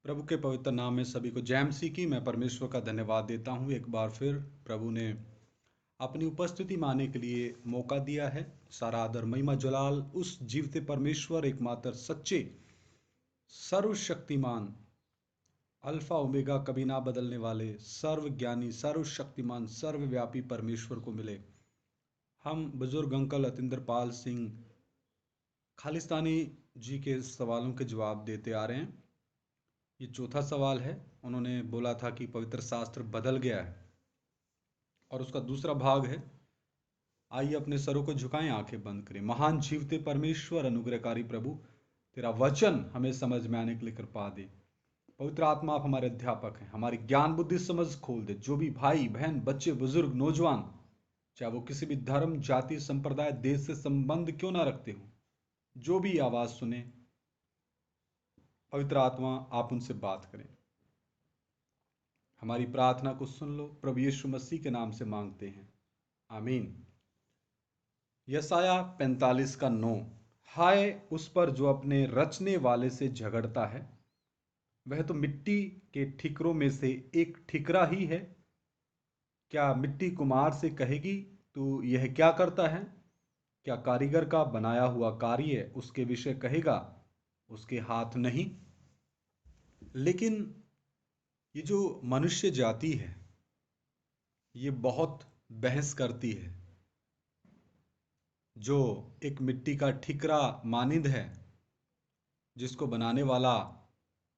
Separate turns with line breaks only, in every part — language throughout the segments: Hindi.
प्रभु के पवित्र नाम में सभी को जय मसीह की। मैं परमेश्वर का धन्यवाद देता हूँ। एक बार फिर प्रभु ने अपनी उपस्थिति में आने के लिए मौका दिया है। सारा आदर महिमा जलाल उस जीवते परमेश्वर, एकमात्र सच्चे, सर्वशक्तिमान, अल्फा ओमेगा, कभी ना बदलने वाले, सर्वज्ञानी, सर्वशक्तिमान, सर्वव्यापी परमेश्वर को मिले। हम बुजुर्ग अंकल अतिंदर पाल सिंह खालिस्तानी जी के सवालों के जवाब देते आ रहे हैं। ये चौथा सवाल है। उन्होंने बोला था कि पवित्र शास्त्र बदल गया है, और उसका दूसरा भाग है, आइए अपने सरों को झुकाएं, आंखें बंद करें। महान जीवते परमेश्वर, अनुग्रहकारी प्रभु, तेरा वचन हमें समझ में आने के लिए कृपा दे। पवित्र आत्मा, आप हमारे अध्यापक हैं, हमारी ज्ञान बुद्धि समझ खोल दे। जो भी भाई बहन, बच्चे, बुजुर्ग, नौजवान, चाहे वो किसी भी धर्म, जाति, संप्रदाय, देश से संबंध क्यों ना रखते हो, जो भी आवाज सुने, पवित्र आत्मा आप उनसे बात करें। हमारी प्रार्थना को सुन लो, प्रभु यीशु मसीह के नाम से मांगते हैं, आमीन। यसाया 45 का 9। हाय उस पर जो अपने रचने वाले से झगड़ता है, वह तो मिट्टी के ठिकरों में से एक ठिकरा ही है। क्या मिट्टी कुम्हार से कहेगी, तू यह क्या करता है? क्या कारीगर का बनाया हुआ कार्य उसके विषय कहेगा, उसके हाथ नहीं? लेकिन ये जो मनुष्य जाति है, ये बहुत बहस करती है। जो एक मिट्टी का ठिकरा मानिंद है, जिसको बनाने वाला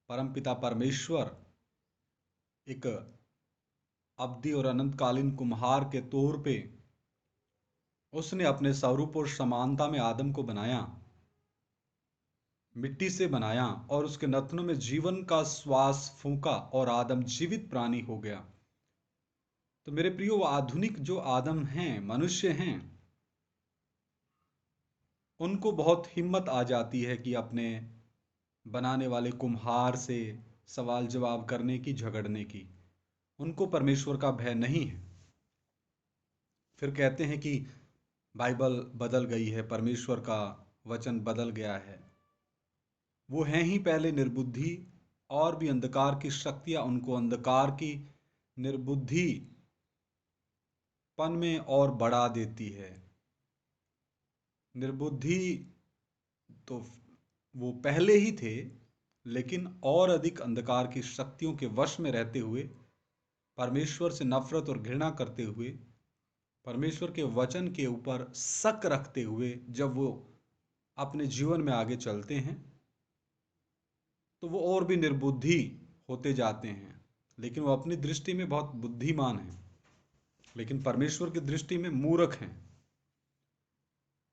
परमपिता परमेश्वर एक अवधि और अनंतकालीन कुम्हार के तौर पे उसने अपने स्वरूप और समानता में आदम को बनाया, मिट्टी से बनाया, और उसके नथनों में जीवन का श्वास फूंका और आदम जीवित प्राणी हो गया। तो मेरे प्रियो, आधुनिक जो आदम हैं, मनुष्य हैं, उनको बहुत हिम्मत आ जाती है कि अपने बनाने वाले कुम्हार से सवाल जवाब करने की, झगड़ने की। उनको परमेश्वर का भय नहीं है। फिर कहते हैं कि बाइबल बदल गई है, परमेश्वर का वचन बदल गया है। वो हैं ही पहले निर्बुद्धि, और भी अंधकार की शक्तियां उनको अंधकार की निर्बुद्धि पन में और बढ़ा देती है। निर्बुद्धि तो वो पहले ही थे, लेकिन और अधिक अंधकार की शक्तियों के वश में रहते हुए, परमेश्वर से नफरत और घृणा करते हुए, परमेश्वर के वचन के ऊपर शक रखते हुए जब वो अपने जीवन में आगे चलते हैं, तो वो और भी निर्बुद्धि होते जाते हैं। लेकिन वो अपनी दृष्टि में बहुत बुद्धिमान हैं, लेकिन परमेश्वर की दृष्टि में मूर्ख हैं।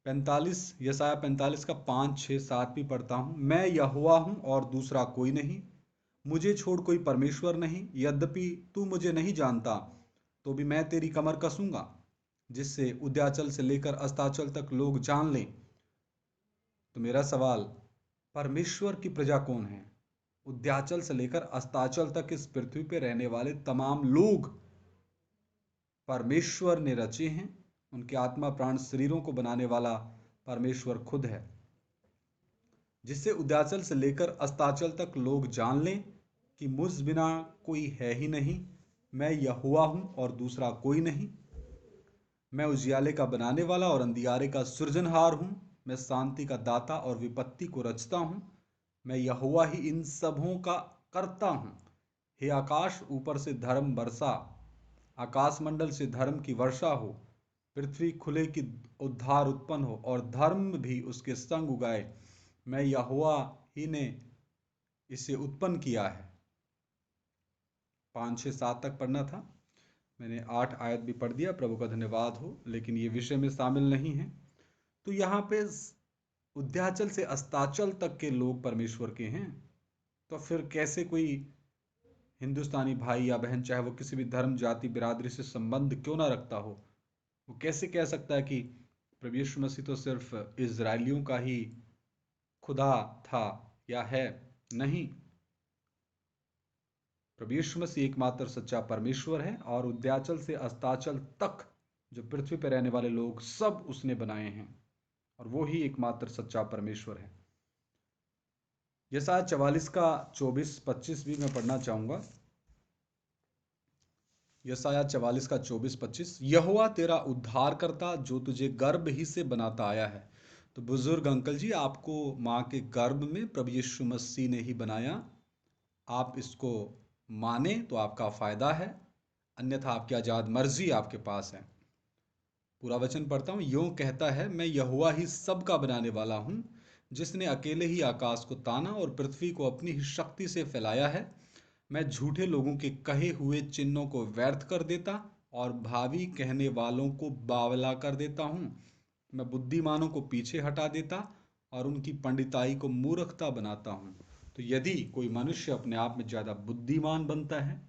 45, यसाया 45 का 5, 6, 7 भी पढ़ता हूं। मैं यहोवा हूं और दूसरा कोई नहीं, मुझे छोड़ कोई परमेश्वर नहीं। यद्यपि तू मुझे नहीं जानता, तो भी मैं तेरी कमर कसूंगा, जिससे उद्याचल से लेकर अस्ताचल तक लोग जान लें। तो मेरा सवाल, परमेश्वर की प्रजा कौन है? उद्याचल से लेकर अस्ताचल तक इस पृथ्वी पर रहने वाले तमाम लोग परमेश्वर ने रचे हैं। उनके आत्मा प्राण शरीरों को बनाने वाला परमेश्वर खुद है, जिससे उद्याचल से लेकर अस्ताचल तक लोग जान लें कि मुझ बिना कोई है ही नहीं। मैं यहोवा हूं और दूसरा कोई नहीं। मैं उजियाले का बनाने वाला और अंधियारे का सृजनहार हूं। मैं शांति का दाता और विपत्ति को रचता हूं। मैं यहोवा ही इन सबों का करता हूं। हे आकाश, ऊपर से धर्म बरसा, आकाश मंडल से धर्म की वर्षा हो। पृथ्वी खुले कि उद्धार उत्पन्न हो, और धर्म भी उसके संग उगाए। मैं यहोवा ही ने इसे उत्पन्न किया है। 5, 6, 7 तक पढ़ना था, मैंने 8 आयत भी पढ़ दिया, प्रभु का धन्यवाद हो, लेकिन ये विषय में शामिल नहीं है। तो यहाँ पे उद्याचल से अस्ताचल तक के लोग परमेश्वर के हैं। तो फिर कैसे कोई हिंदुस्तानी भाई या बहन, चाहे वो किसी भी धर्म, जाति, बिरादरी से संबंध क्यों ना रखता हो, वो कैसे कह सकता है कि प्रभु यीशु मसीह तो सिर्फ इजरायलियों का ही खुदा था या है? नहीं, प्रभु यीशु मसीह एकमात्र सच्चा परमेश्वर है, और उद्याचल से अस्ताचल तक जो पृथ्वी पर रहने वाले लोग सब उसने बनाए हैं, और वो ही एकमात्र सच्चा परमेश्वर है। यशायाह 44 का 24-25 भी मैं पढ़ना चाहूंगा। यशायाह 44 का 24-25, यहोवा तेरा उद्धार करता जो तुझे गर्भ ही से बनाता आया है। तो बुजुर्ग अंकल जी, आपको माँ के गर्भ में प्रभु यीशु मसीह ने ही बनाया। आप इसको माने तो आपका फायदा है, अन्यथा आपकी आजाद मर्जी आपके पास है। पूरा वचन पढ़ता हूँ। यूं कहता है, मैं यहोवा ही सबका बनाने वाला हूँ, जिसने अकेले ही आकाश को ताना और पृथ्वी को अपनी ही शक्ति से फैलाया है। मैं झूठे लोगों के कहे हुए चिन्हों को व्यर्थ कर देता और भावी कहने वालों को बावला कर देता हूँ। मैं बुद्धिमानों को पीछे हटा देता और उनकी पंडिताई को मूर्खता बनाता हूँ। तो यदि कोई मनुष्य अपने आप में ज़्यादा बुद्धिमान बनता है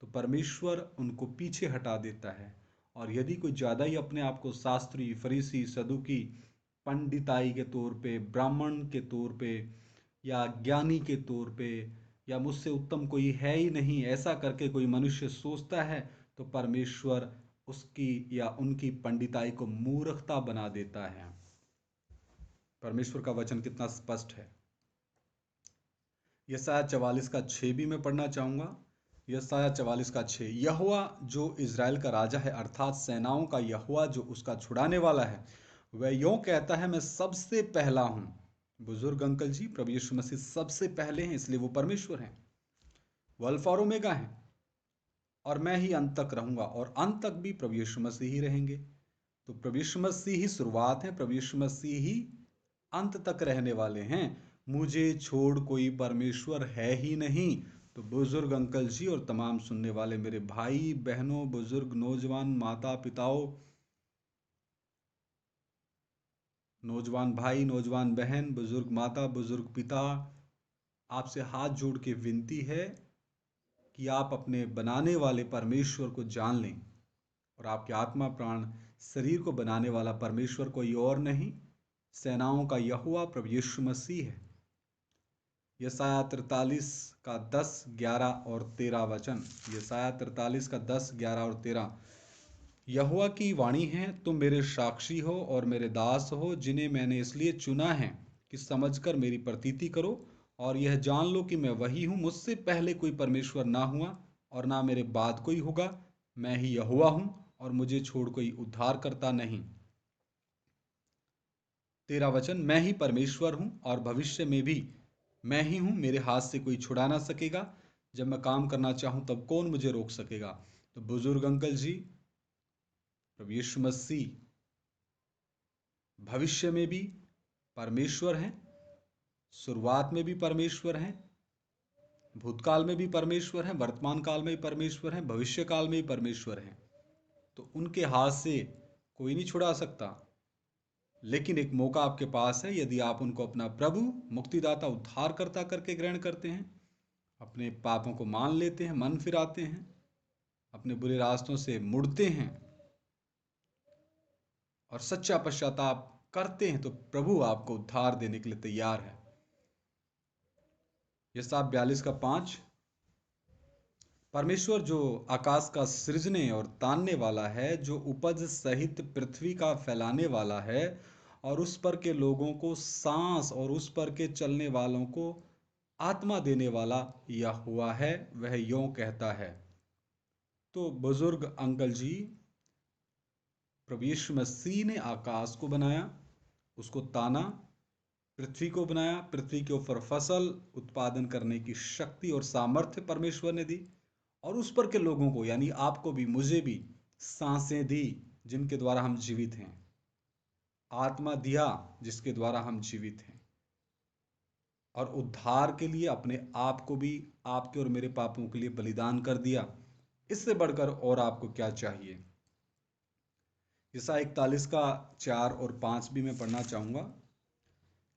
तो परमेश्वर उनको पीछे हटा देता है, और यदि कोई ज़्यादा ही अपने आप को शास्त्री, फरीसी, सदुकी, पंडिताई के तौर पे, ब्राह्मण के तौर पे, या ज्ञानी के तौर पे, या मुझसे उत्तम कोई है ही नहीं, ऐसा करके कोई मनुष्य सोचता है, तो परमेश्वर उसकी या उनकी पंडिताई को मूर्खता बना देता है। परमेश्वर का वचन कितना स्पष्ट है। यशायाह 44 का 6 भी मैं पढ़ना चाहूंगा। यशायाह 44 का 6, यहोवा जो इज़राइल का राजा है, अर्थात सेनाओं का यहोवा जो उसका छुड़ाने वाला है, वह यूं कहता है, मैं सबसे पहला हूं। बुजुर्ग अंकल जी, प्रभु यीशु मसीह सबसे पहले हैं, इसलिए वो परमेश्वर हैं। वो अल्फा और ओमेगा हैं, और मैं ही अंत तक रहूंगा, और अंत तक भी प्रभु यीशु मसीह ही रहेंगे। तो प्रभु यीशु मसीह ही शुरुआत है, प्रभु यीशु मसीह ही अंत तक रहने वाले हैं। मुझे छोड़ कोई परमेश्वर है ही नहीं। तो बुजुर्ग अंकल जी और तमाम सुनने वाले मेरे भाई बहनों, बुजुर्ग, नौजवान, माता पिताओं, नौजवान भाई, नौजवान बहन, बुजुर्ग माता, बुजुर्ग पिता, आपसे हाथ जोड़ के विनती है कि आप अपने बनाने वाले परमेश्वर को जान लें, और आपके आत्मा प्राण शरीर को बनाने वाला परमेश्वर कोई और नहीं, सेनाओं का यहोवा प्रभु यीशु मसीह है। यशायाह 43 का 10, 11 और 13 वचन। यशायाह 43 का 10, 11 और 13, यहोवा की वाणी है, तुम मेरे साक्षी हो और मेरे दास हो, जिन्हें मैंने इसलिए चुना है कि समझकर मेरी प्रतीति करो, और यह जान लो कि मैं वही हूँ। मुझसे पहले कोई परमेश्वर ना हुआ और ना मेरे बाद कोई होगा। मैं ही यहोवा हूँ और मुझे छोड़ कोई उद्धार करता नहीं। 13 वचन, मैं ही परमेश्वर हूँ और भविष्य में भी मैं ही हूँ, मेरे हाथ से कोई छुड़ा ना सकेगा। जब मैं काम करना चाहूँ तब कौन मुझे रोक सकेगा। तो बुजुर्ग अंकल जी, प्रभु यीशु मसीह भविष्य में भी परमेश्वर हैं, शुरुआत में भी परमेश्वर हैं, भूतकाल में भी परमेश्वर हैं, वर्तमान काल में भी परमेश्वर हैं, भविष्य काल में भी परमेश्वर हैं। तो उनके हाथ से कोई नहीं छुड़ा सकता। लेकिन एक मौका आपके पास है, यदि आप उनको अपना प्रभु, मुक्तिदाता, उद्धारकर्ता करके ग्रहण करते हैं, अपने पापों को मान लेते हैं, मन फिराते हैं, अपने बुरे रास्तों से मुड़ते हैं और सच्चा पश्चाताप करते हैं, तो प्रभु आपको उद्धार देने के लिए तैयार है। यशायाह 42 का 5, परमेश्वर जो आकाश का सृजने और तानने वाला है, जो उपज सहित पृथ्वी का फैलाने वाला है, और उस पर के लोगों को सांस और उस पर के चलने वालों को आत्मा देने वाला यहोवा है, वह यों कहता है। तो बुजुर्ग अंकल जी, प्रभु यीशु मसीह ने आकाश को बनाया, उसको ताना, पृथ्वी को बनाया, पृथ्वी के ऊपर फसल उत्पादन करने की शक्ति और सामर्थ्य परमेश्वर ने दी, और उस पर के लोगों को, यानी आपको भी मुझे भी सांसें दी जिनके द्वारा हम जीवित हैं, आत्मा दिया जिसके द्वारा हम जीवित हैं, और उद्धार के लिए अपने आप को भी आपके और मेरे पापों के लिए बलिदान कर दिया। इससे बढ़कर और आपको क्या चाहिए। यशायाह 41 का 4 और 5 भी मैं पढ़ना चाहूंगा।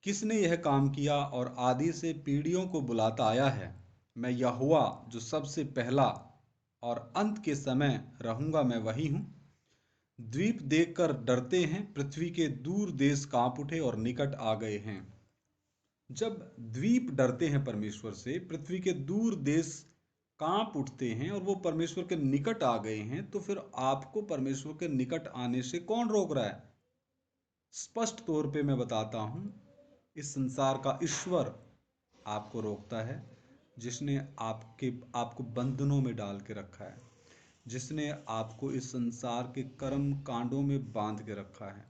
किसने यह काम किया और आदि से पीढ़ियों को बुलाता आया है। मैं यहोवा जो सबसे पहला और अंत के समय रहूंगा, मैं वही हूँ। द्वीप देखकर डरते हैं, पृथ्वी के दूर देश कांप उठे और निकट आ गए हैं। जब द्वीप डरते हैं परमेश्वर से, पृथ्वी के दूर देश कांप उठते हैं और वो परमेश्वर के निकट आ गए हैं, तो फिर आपको परमेश्वर के निकट आने से कौन रोक रहा है। स्पष्ट तौर पे मैं बताता हूं, इस संसार का ईश्वर आपको रोकता है, जिसने आपको बंधनों में डाल के रखा है, जिसने आपको इस संसार के कर्म कांडों में बांध के रखा है,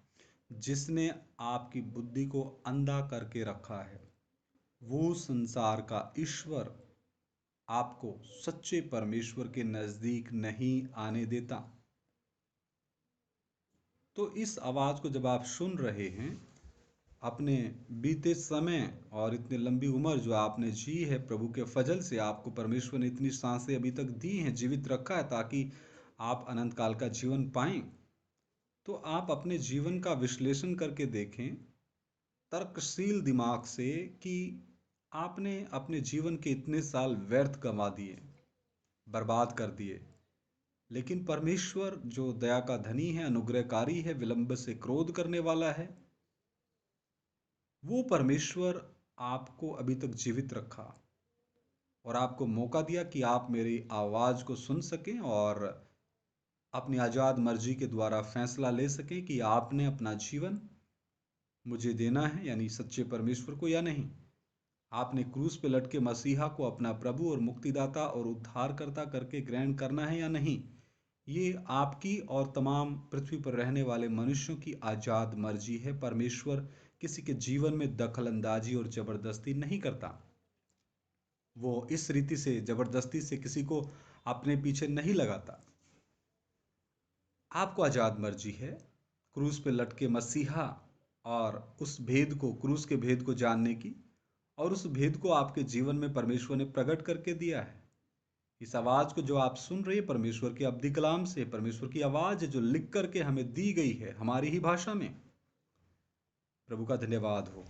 जिसने आपकी बुद्धि को अंधा करके रखा है, वो संसार का ईश्वर आपको सच्चे परमेश्वर के नजदीक नहीं आने देता। तो इस आवाज को जब आप सुन रहे हैं, अपने बीते समय और इतनी लंबी उम्र जो आपने जी है प्रभु के फजल से, आपको परमेश्वर ने इतनी सांसें अभी तक दी हैं, जीवित रखा है ताकि आप अनंत काल का जीवन पाएं। तो आप अपने जीवन का विश्लेषण करके देखें तर्कशील दिमाग से कि आपने अपने जीवन के इतने साल व्यर्थ गंवा दिए, बर्बाद कर दिए। लेकिन परमेश्वर जो दया का धनी है, अनुग्रहकारी है, विलंब से क्रोध करने वाला है, वो परमेश्वर आपको अभी तक जीवित रखा और आपको मौका दिया कि आप मेरी आवाज को सुन सकें और अपनी आजाद मर्जी के द्वारा फैसला ले सकें कि आपने अपना जीवन मुझे देना है, यानी सच्चे परमेश्वर को, या नहीं। आपने क्रूस पे लटके मसीहा को अपना प्रभु और मुक्तिदाता और उद्धारकर्ता करके ग्रहण करना है या नहीं। ये आपकी और तमाम पृथ्वी पर रहने वाले मनुष्यों की आजाद मर्जी है। परमेश्वर किसी के जीवन में दखल अंदाजी और जबरदस्ती नहीं करता। वो इस रीति से जबरदस्ती से किसी को अपने पीछे नहीं लगाता। आपको आजाद मर्जी है क्रूस पे लटके मसीहा और उस भेद को, क्रूस के भेद को जानने की, और उस भेद को आपके जीवन में परमेश्वर ने प्रकट करके दिया है। इस आवाज को जो आप सुन रहे हैं परमेश्वर के अब्दी कलाम से, परमेश्वर की आवाज है जो लिख करके हमें दी गई है हमारी ही भाषा में। प्रभु का धन्यवाद हो।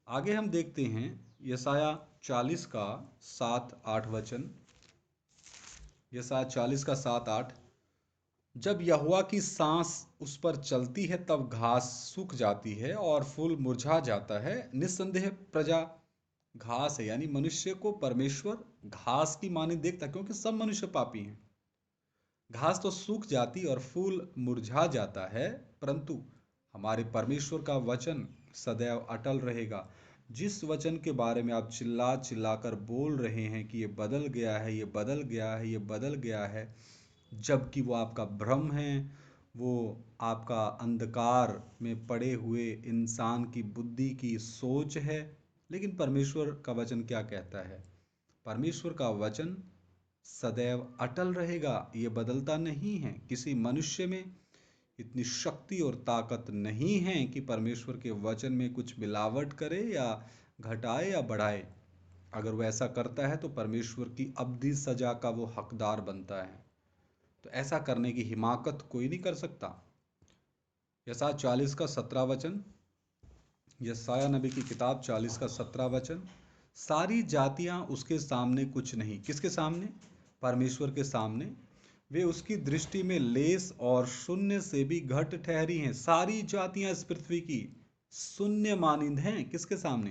आगे हम देखते हैं यशाया 40 का 7-8 वचन। यशाया 40 का 7-8। जब यहोवा की सांस उस पर चलती है तब घास सूख जाती है और फूल मुरझा जाता है। निस्संदेह प्रजा घास है, यानी मनुष्य को परमेश्वर घास की माने देखता, क्योंकि सब मनुष्य पापी हैं। घास तो सूख जाती और फूल मुरझा जाता है, परंतु हमारे परमेश्वर का वचन सदैव अटल रहेगा। जिस वचन के बारे में आप चिल्ला चिल्ला कर बोल रहे हैं कि ये बदल गया है, ये बदल गया है, ये बदल गया है, जबकि वो आपका भ्रम है, वो आपका अंधकार में पड़े हुए इंसान की बुद्धि की सोच है। लेकिन परमेश्वर का वचन क्या कहता है? परमेश्वर का वचन सदैव अटल रहेगा, ये बदलता नहीं है। किसी मनुष्य में इतनी शक्ति और ताकत नहीं है कि परमेश्वर के वचन में कुछ मिलावट करे या घटाए या बढ़ाए। अगर वो ऐसा करता है तो परमेश्वर की अब्दी सजा का वो हकदार बनता है। तो ऐसा करने की हिमाकत कोई नहीं कर सकता। यशाया 40 का 17 वचन। यशाया नबी की किताब 40 का 17 वचन। सारी जातियां उसके सामने कुछ नहीं। किसके सामने? परमेश्वर के सामने। वे उसकी दृष्टि में लेस और शून्य से भी घट ठहरी हैं। सारी जातियां इस पृथ्वी की शून्य मानिंद हैं। किसके सामने?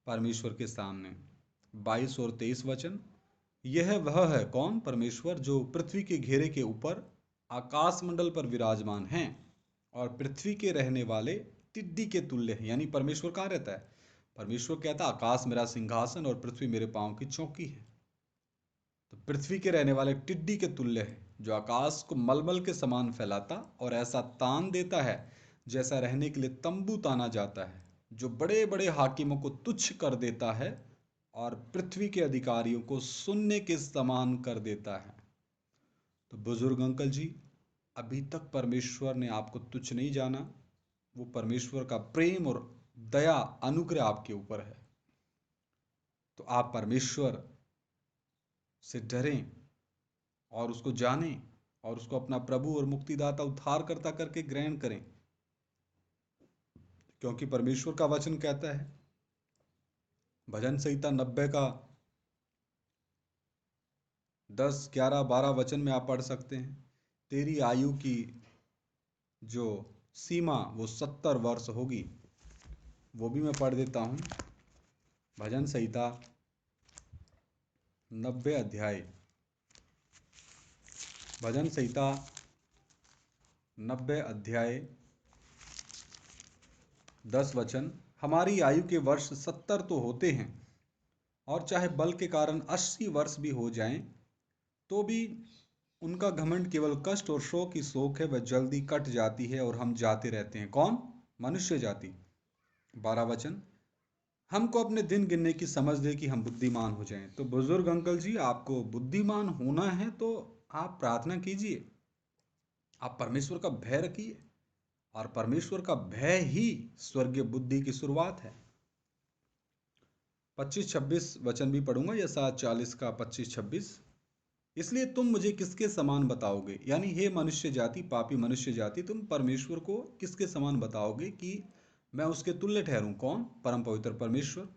परमेश्वर के सामने। 22 और 23 वचन। यह वह है कौन? परमेश्वर, जो पृथ्वी के घेरे के ऊपर आकाश मंडल पर विराजमान हैं और पृथ्वी के रहने वाले टिड्डी के तुल्य है। यानी परमेश्वर कहाँ रहता है? परमेश्वर कहता है आकाश मेरा सिंहासन और पृथ्वी मेरे पांव की चौकी है। तो पृथ्वी के रहने वाले टिड्डी के तुल्य है, जो आकाश को मलमल के समान फैलाता और ऐसा तान देता है जैसा रहने के लिए तंबू ताना जाता है, जो बड़े बड़े हाकिमों को तुच्छ कर देता है और पृथ्वी के अधिकारियों को शून्य के समान कर देता है। तो बुजुर्ग अंकल जी, अभी तक परमेश्वर ने आपको तुच्छ नहीं जाना। वो परमेश्वर का प्रेम और दया, अनुग्रह आपके ऊपर है। तो आप परमेश्वर से डरें और उसको जानें और उसको अपना प्रभु और मुक्तिदाता उद्धारकर्ता करके ग्रहण करें, क्योंकि परमेश्वर का वचन कहता है, भजन संहिता 90 का 10, 11, 12 वचन में आप पढ़ सकते हैं, तेरी आयु की जो सीमा वो 70 वर्ष होगी। वो भी मैं पढ़ देता हूँ। भजन संहिता 90 अध्याय, भजन संहिता 90 अध्याय 10 वचन। हमारी आयु के वर्ष 70 तो होते हैं, और चाहे बल के कारण 80 वर्ष भी हो जाएं, तो भी उनका घमंड केवल कष्ट और शोक की शोक है, वह जल्दी कट जाती है और हम जाते रहते हैं। कौन? मनुष्य जाति। 12 वचन, हमको अपने दिन गिनने की समझ दे कि हम बुद्धिमान हो जाएं। तो बुजुर्ग अंकल जी, आपको बुद्धिमान होना है तो आप प्रार्थना कीजिए, आप परमेश्वर का भय रखिए, और परमेश्वर का भय ही स्वर्गीय बुद्धि की शुरुआत है। 25-26 वचन भी पढ़ूंगा, या 7:40 का 25-26। इसलिए तुम मुझे किसके समान बताओगे, यानी हे मनुष्य जाति, पापी मनुष्य जाति, तुम परमेश्वर को किसके समान बताओगे कि मैं उसके तुल्य ठहरूं? कौन? परम पवित्र परमेश्वर।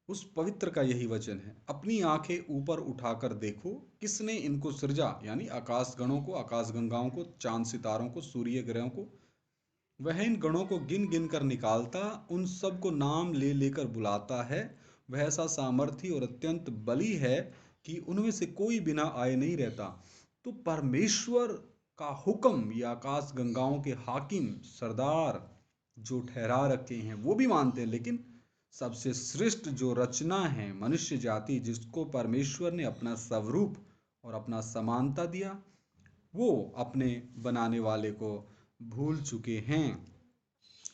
उस पवित्र का यही वचन है, अपनी आंखें ऊपर उठाकर देखो, किसने इनको सृजा, यानी आकाश गणों को, आकाश गंगाओं को, चांद सितारों को, सूर्य ग्रहों को। वह इन गणों को गिन गिन कर निकालता, उन सब को नाम ले लेकर बुलाता है। वह ऐसा सामर्थी और अत्यंत बली है कि उनमें से कोई बिना आए नहीं रहता। तो परमेश्वर का हुक्म ये आकाश गंगाओं के हाकिम सरदार जो ठहरा रखे हैं वो भी मानते हैं, लेकिन सबसे श्रेष्ठ जो रचना है मनुष्य जाति, जिसको परमेश्वर ने अपना स्वरूप और अपना समानता दिया, वो अपने बनाने वाले को भूल चुके हैं।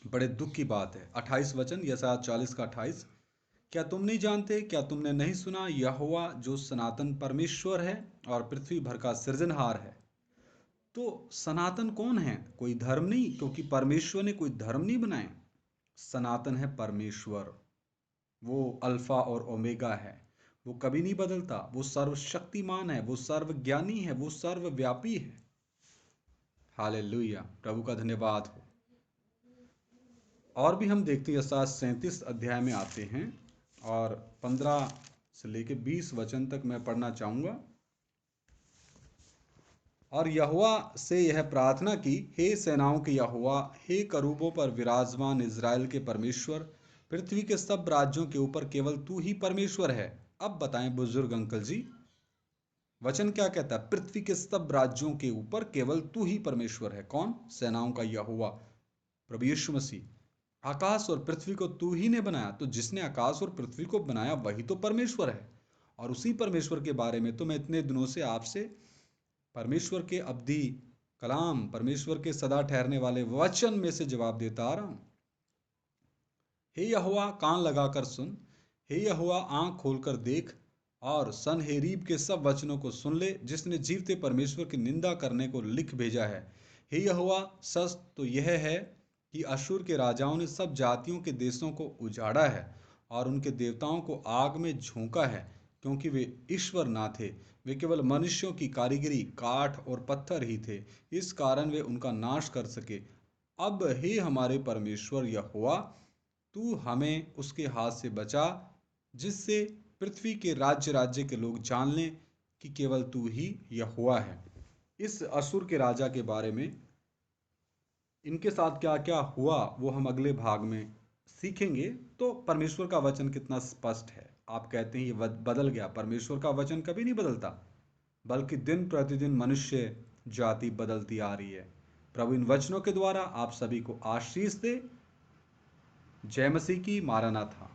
बड़े दुख की बात है। 28 वचन, यशायाह 40 का 28, क्या तुम नहीं जानते, क्या तुमने नहीं सुना, यहोवा जो सनातन परमेश्वर है और पृथ्वी भर का सृजनहार है। तो सनातन कौन है? कोई धर्म नहीं, क्योंकि परमेश्वर ने कोई धर्म नहीं बनाए। सनातन है परमेश्वर, वो अल्फा और ओमेगा है, वो कभी नहीं बदलता, वो सर्वशक्तिमान है, वो सर्वज्ञानी है, वो सर्वव्यापी है। हालेलुया, प्रभु का धन्यवाद हो। और भी हम देखते हैं, यशायाह 37 अध्याय में आते हैं, और 15 से लेकर 20 वचन तक मैं पढ़ना चाहूंगा। और यहोवा से यह प्रार्थना की, हे सेनाओं के यहोवा, हे करूबों पर विराजमान इज़राइल के परमेश्वर, पृथ्वी के सब राज्यों के ऊपर केवल तू ही परमेश्वर है। अब बताएं बुजुर्ग अंकल जी, वचन क्या कहता है? पृथ्वी के सब राज्यों के ऊपर केवल तू ही परमेश्वर है। कौन? सेनाओं का यहोवा, प्रभु यीशु मसीह। आकाश और पृथ्वी को तू ही ने बनाया। तो जिसने आकाश और पृथ्वी को बनाया वही तो परमेश्वर है। और उसी परमेश्वर के बारे में तो मैं इतने दिनों से आपसे परमेश्वर के अब्दी कलाम, परमेश्वर के सदा ठहरने वाले वचन में से जवाब देता आ रहा हूं। हे यहोवा, कान लगाकर सुन, हे यहोवा, आंख खोलकर देख, और सनहेरीब के सब वचनों को सुन ले, जिसने जीवते परमेश्वर की निंदा करने को लिख भेजा है। हे यहोवा, सच तो यह है कि अशूर के राजाओं ने सब जातियों के देशों को उजाड़ा है और उनके देवताओं को आग में झोंका है, क्योंकि वे ईश्वर ना थे, वे केवल मनुष्यों की कारीगरी, काठ और पत्थर ही थे, इस कारण वे उनका नाश कर सके। अब हे हमारे परमेश्वर यहोवा, तू हमें उसके हाथ से बचा, जिससे पृथ्वी के राज्य राज्य के लोग जान लें कि केवल तू ही यहोवा है। इस असुर के राजा के बारे में, इनके साथ क्या क्या हुआ, वो हम अगले भाग में सीखेंगे। तो परमेश्वर का वचन कितना स्पष्ट है। आप कहते हैं ये बदल गया, परमेश्वर का वचन कभी नहीं बदलता, बल्कि दिन प्रतिदिन मनुष्य जाति बदलती आ रही है। प्रभु इन वचनों के द्वारा आप सभी को आशीष दे। जय मसीह की। मारानाथा।